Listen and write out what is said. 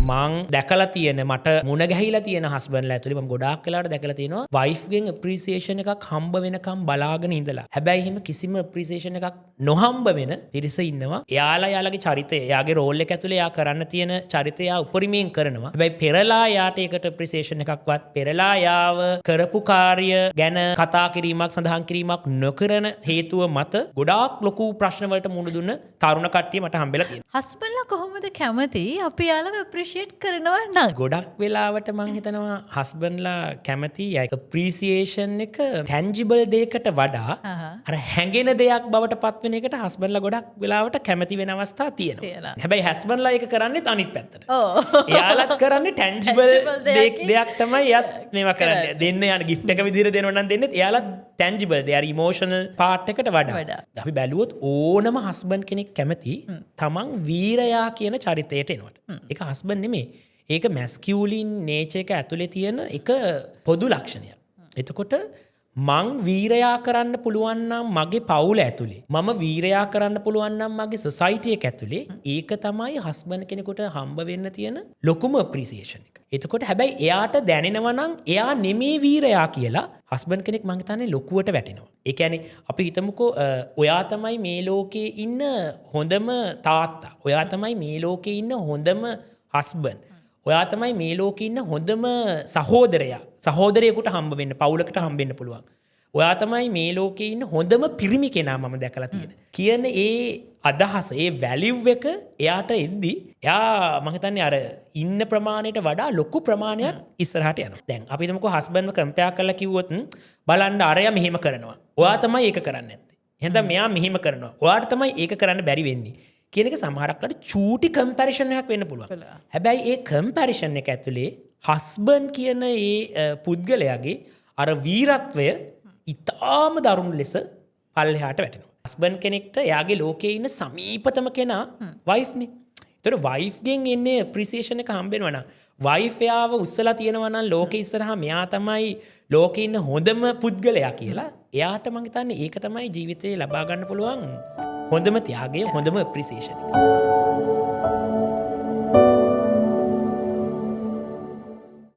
මං දැකලා තියෙන මට මුණ ගැහිලා තියෙන හස්බන්ඩ්ලා ඇතුලේ මම ගොඩාක් වෙලාවට දැකලා තියෙනවා වයිෆ් ගෙන් අප්‍රීසියේෂන් එකක් හම්බ වෙනකම් බලාගෙන ඉඳලා. හැබැයි එහෙම කිසිම අප්‍රීසියේෂන් එකක් නොහම්බ වෙන පිරිස ඉන්නවා. එයාලගේ චරිතය, එයාගේ රෝල් එක ඇතුලේ එයා කරන්න තියෙන චරිතය එයා උපරිමයෙන් කරනවා. හැබැයි පෙරලා යාට ඒකට අප්‍රීසියේෂන් එකක්වත් පෙරලා යාව කරපු කාර්ය ගැන කතා කිරීමක් සඳහන් කිරීමක් නොකරන හේතුව මත ගොඩාක් ලොකු ප්‍රශ්න වලට මුහුණ දුන්න තරුණ කට්ටිය මට හම්බෙලා තියෙනවා. හස්බන්ඩ්ලා කොහොමද කැමති අපි යාළුව අප්‍රීෂিয়েට් කරනවා නම්? ගොඩක් වෙලාවට මං හිතනවා හස්බන්ඩ්ලා කැමති අප්‍රීසියේෂන් එක ටැන්ජිබල් දෙයකට වඩා අර හැඟෙන දෙයක් බවට පත් වෙන එකට හස්බන්ඩ්ලා ගොඩක් වෙලාවට කැමති වෙන අවස්ථා තියෙනවා. හැබැයි හස්බන්ඩ්ලා ඒක කරන්නේත් අනිත් පැත්තට. එයාලත් කරන්නේ ටැන්ජිබල් දෙයක් තමයි එයාත් මේවා කරන්නේ. දෙන්න යන gift එක විදිහට දෙනවා නම් දෙන්නෙත් එයාලත් ටැන්ජිබල් දෙය අර ඉමෝෂනල් පාර්ට් එකට වඩා. අපි බැලුවොත් ඕනම හස්බන්ඩ් කෙනෙක් කැමති තමන් වීරයා කියන චරිතයට එනවට. ඒක හස්බන්ඩ් නෙමෙයි. ඒක මැස්කියුලින් නේචර් එක ඇතුලේ තියෙන එක පොදු ලක්ෂණයක්. එතකොට මං වීරයා කරන්න පුළුවන් නම් මගේ පවුල ඇතුලේ, මම වීරයා කරන්න පුළුවන් නම් මගේ සොසයිටි එක ඇතුලේ, ඒක තමයි හස්බන්ඩ් කෙනෙකුට හම්බ වෙන්න තියෙන ලොකුම අප්‍රීසියේෂන් එක. එතකොට හැබැයි එයාට දැනෙනවා නම් එයා නෙමේ වීරයා කියලා හස්බන්ඩ් කෙනෙක් මං හිතන්නේ ලොකුවට වැටෙනවා. ඒ කියන්නේ අපි හිතමුකෝ ඔයා තමයි මේ ලෝකේ ඉන්න හොඳම තාත්තා. ඔයා තමයි මේ ලෝකේ ඉන්න හොඳම හස්බන්ඩ්. ඔයා තමයි මේ ලෝකේ ඉන්න හොඳම සහෝදරයා. සහෝදරයෙකුට හම්බ වෙන්න, පවුලකට හම්බ වෙන්න පුළුවන්. ඔයා තමයි මේ ලෝකේ ඉන්න හොඳම පිරිමි කෙනා මම දැකලා තියෙන. කියන ඒ අදහස, ඒ වැලියු එක එයාට එද්දි එයා මම හිතන්නේ අර ඉන්න ප්‍රමාණයට වඩා ලොකු ප්‍රමාණයක් ඉස්සරහට යනවා. දැන් අපි හිතමුකෝ හස්බන්ඩ්ව කම්පෙයාර් කරලා කිව්වොත් බලන්න අරයා මෙහෙම කරනවා. ඔයා තමයි ඒක කරන්නේ නැත්තේ. එහෙනම් මෙයා මෙහෙම කරනවා. ඔයාට තමයි ඒක කරන්න බැරි වෙන්නේ. කියන එක සමහරක්ලට චූටි කම්පැරිසන් එකක් වෙන්න පුළුවන්. හැබැයි ඒ කම්පැරිසන් එක ඇතුලේ හස්බන්ඩ් කියන ඒ පුද්ගලයාගේ අර වීරත්වය ඉතාම දරුණු ලෙස පල්ලෙහාට වැටෙනවා. හස්බන්ඩ් කෙනෙක්ට එයාගේ ලෝකේ ඉන්න සමීපතම කෙනා වයිෆ් නේ. ඒතකොට වයිෆ් ගෙන් එන්නේ අප්‍රීසියේෂන් එක හම්බ වෙනවා නම් වයිෆ් එයාව උස්සලා තියෙනවා නම් ලෝකේ ඉස්සරහා මෙයා තමයි ලෝකේ ඉන්න හොඳම පුද්ගලයා කියලා එයාට මං හිතන්නේ ඒක තමයි ජීවිතේ ලබා ගන්න පුළුවන් හොඳම ත්‍යාගය, හොඳම අප්‍රීසියේෂන් එක.